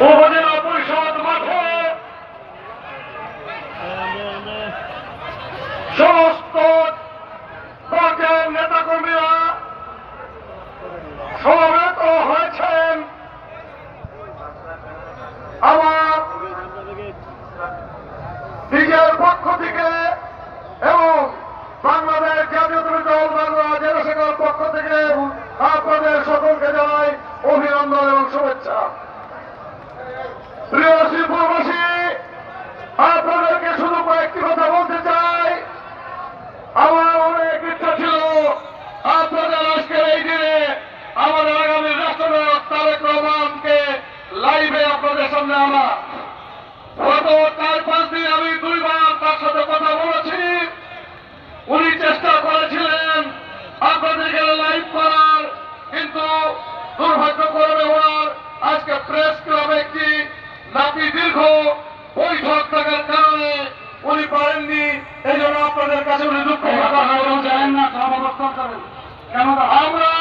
উপজেলা পরিষদ মাঠে সমস্ত দলের নেতাকর্মীরা সমবেত হয়েছেন আমার নিজের পক্ষ থেকে এবং বাংলাদেশ জাতীয়তাবাদী দল বাংলা জেলা শাখার পক্ষ থেকে আপনাদের সকলকে জানাই অভিনন্দন এবং শুভেচ্ছা। প্রিয় শ্রীপুরবাসী, আপনাদেরকে শুধু কয়েকটি কথা বলতে চাই। আমার অনেক ইচ্ছা ছিল আপনাদের আজকের এই দিনে আমাদের আগামী রাষ্ট্রনায়ক তারেক রহমানকে লাইভে আপনাদের সামনে আনা। গত 4-5 দিন আমি 2 বার তার সাথে কথা বলেছি। উনি চেষ্টা করেছিলেন আপনাদেরকে লাইভ করার, কিন্তু দুর্ভাগ্যক্রমে ওনার আজকে প্রেস ক্লাবে একটি নাপি দীর্ঘ বৈঠক থাকার কারণে উনি পারেননি। এই জন্য আপনাদের কাছে উনি দুঃখ প্রকাশ করেন না। আমরা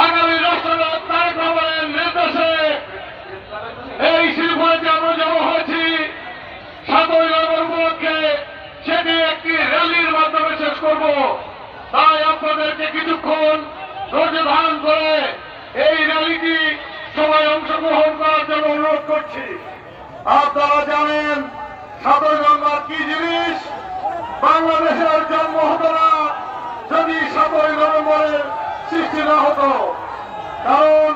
আগামী রাষ্ট্রনায়ক তারেক রহমানের নির্দেশে এই শিল্পে আমরা জমা হয়েছি 7ই নভেম্বর উপলক্ষে সেটি একটি র্যালির মাধ্যমে শেষ করব। তাই আপনাদেরকে কিছুক্ষণ ধৈর্য ধারণ করে এই র্যালিটি সবাই অংশগ্রহণ করার জন্য অনুরোধ করছি। আপনারা জানেন 7ই নভেম্বর কি জিনিস। বাংলাদেশের জন্ম হতো না যদি 7ই নভেম্বরের সৃষ্টি না হতো। কারণ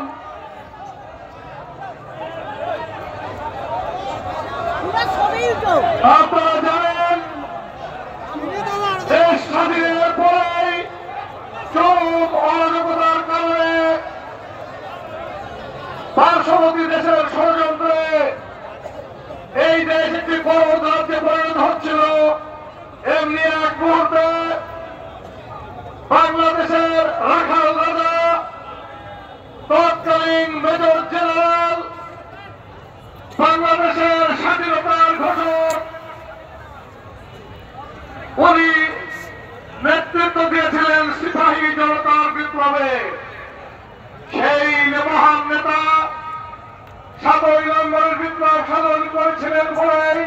আপনারা জানেন দেশ স্বাধীনের পরেই চরম অরাজকতার কারণে পার্শ্ববর্তী দেশের ষড়যন্ত্রে এই দেশ একটি বড় রাজ্যে পরিণত হচ্ছিল। এমনি এক মুহূর্তে বাংলাদেশের রাখাল রাজা তৎকালীন মেজর জেনারেল, বাংলাদেশের স্বাধীনতার ঘোষক, উনি নেতৃত্ব দিয়েছিলেন সিপাহী জনতার বিপ্লবে। সেই মহান নেতা 7ই নভেম্বরের বিপ্লব সাধন করেছিলেন বলেই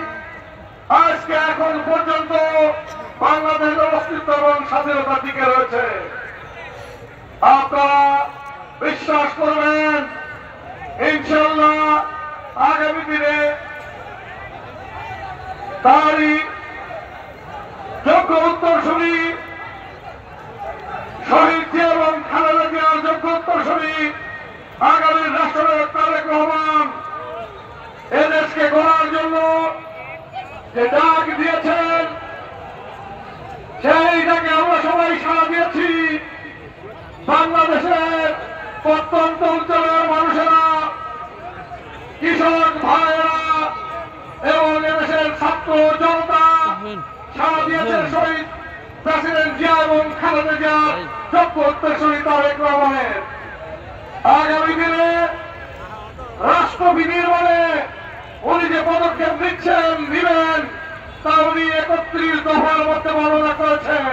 আজকে এখন পর্যন্ত বাংলাদেশের অস্তিত্ব এবং স্বাধীনতা টিকে রয়েছে। আপনারা বিশ্বাস করবেন ইনশাআল্লাহ আগামী দিনে তারই যোগ্য উত্তরসূরি শহীদ জিয়া এবং খালেদা জিয়ার যোগ্য উত্তরসূরি আগামী রাষ্ট্রনায়ক তারেক রহমান এদেশকে গড়ার জন্য যে ডাক দিয়েছেন সেই ডাকে আমরা সবাই সাড়া দিয়েছি। বাংলাদেশের প্রত্যন্ত অঞ্চলের মানুষেরা, কৃষক ভাইয়েরা এবং এদেশের ছাত্র জনতা সাড়া দিয়েছে শহীদ প্রেসিডেন্ট জিয়া এবং খালেদা জিয়ার যোগ্য উত্তরসূরি তারেক রহমানের। আগামী দিনে রাষ্ট্র বিনির্মাণে উনি যে পদক্ষেপ নিবেন তা উনি 31 দফার মধ্যে বর্ণনা করেছেন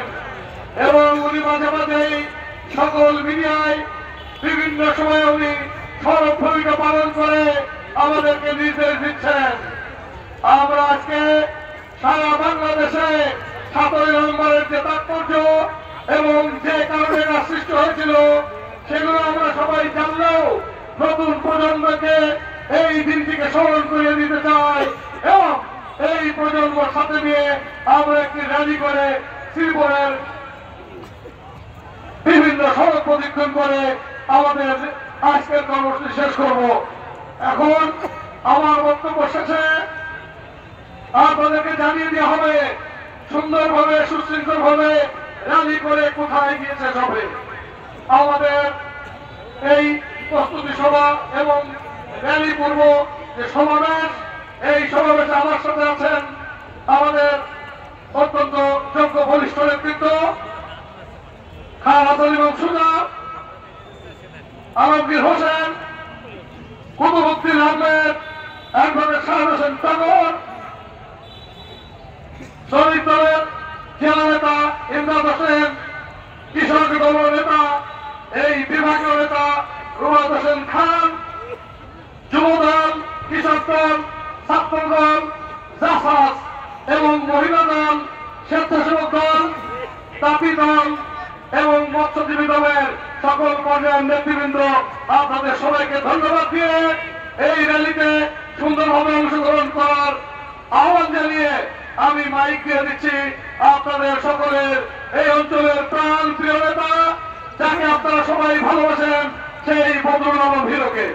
এবং উনি মাঝে মাঝেই সকল মিডিয়ায় বিভিন্ন সময় উনি সরব ভূমিকা পালন করে আমাদেরকে নির্দেশ দিচ্ছেন। আমরা আজকে সারা বাংলাদেশে 7ই নভেম্বরের যে তাৎপর্য এবং যে কারণে সৃষ্টি হয়েছিল সেগুলো আমরা সবাই জানলেও নতুন প্রজন্মকে এই দিনটিকে স্মরণ করিয়ে দিতে চাই এবং এই প্রজন্মের সাথে নিয়ে আমরা একটি র্যালি করে শ্রীপুরের বিভিন্ন সড়ক প্রদক্ষিণ করে আমাদের আজকের কর্মসূচি শেষ করব। এখন আমার বক্তব্য শেষে আপনাদেরকে জানিয়ে দেওয়া হবে সুন্দরভাবে সুশৃঙ্খলভাবে র্যালি করে কোথায় গিয়ে শেষ হবে। আমাদের এই প্রস্তুতি সভা এবং র্যালি পূর্ব যে সমাবেশ, এই সমাবেশে আমার সাথে আছেন আমাদের অত্যন্ত যোগ্য বলিষ্ঠ নেতৃত্ব খান আলী মকসুদা, আলমগীর হোসেন, কুতুবউদ্দিন আহমেদ, অ্যাডভোকেট শাহাদ হোসেন টগর, শ্রমিক দলের জেলা নেতা ইমদাদ হোসেন, কৃষক দলের নেতা এই বিভাগীয় নেতা রুমাদ হোসেন খান, তাঁতি দল এবং মৎস্যজীবী দলের সকল পর্যায়ের নেতৃবৃন্দ, আপনাদের সবাইকে ধন্যবাদ দিয়ে এই র্যালিতে সুন্দরভাবে অংশগ্রহণ করার আহ্বান জানিয়ে আমি মাইক দিয়ে দিচ্ছি আপনাদের সকলের এই অঞ্চলের প্রাণ প্রিয় নেতা, যাকে আপনারা সবাই ভালোবাসেন, সেই বদরুল আলম হিরোকে।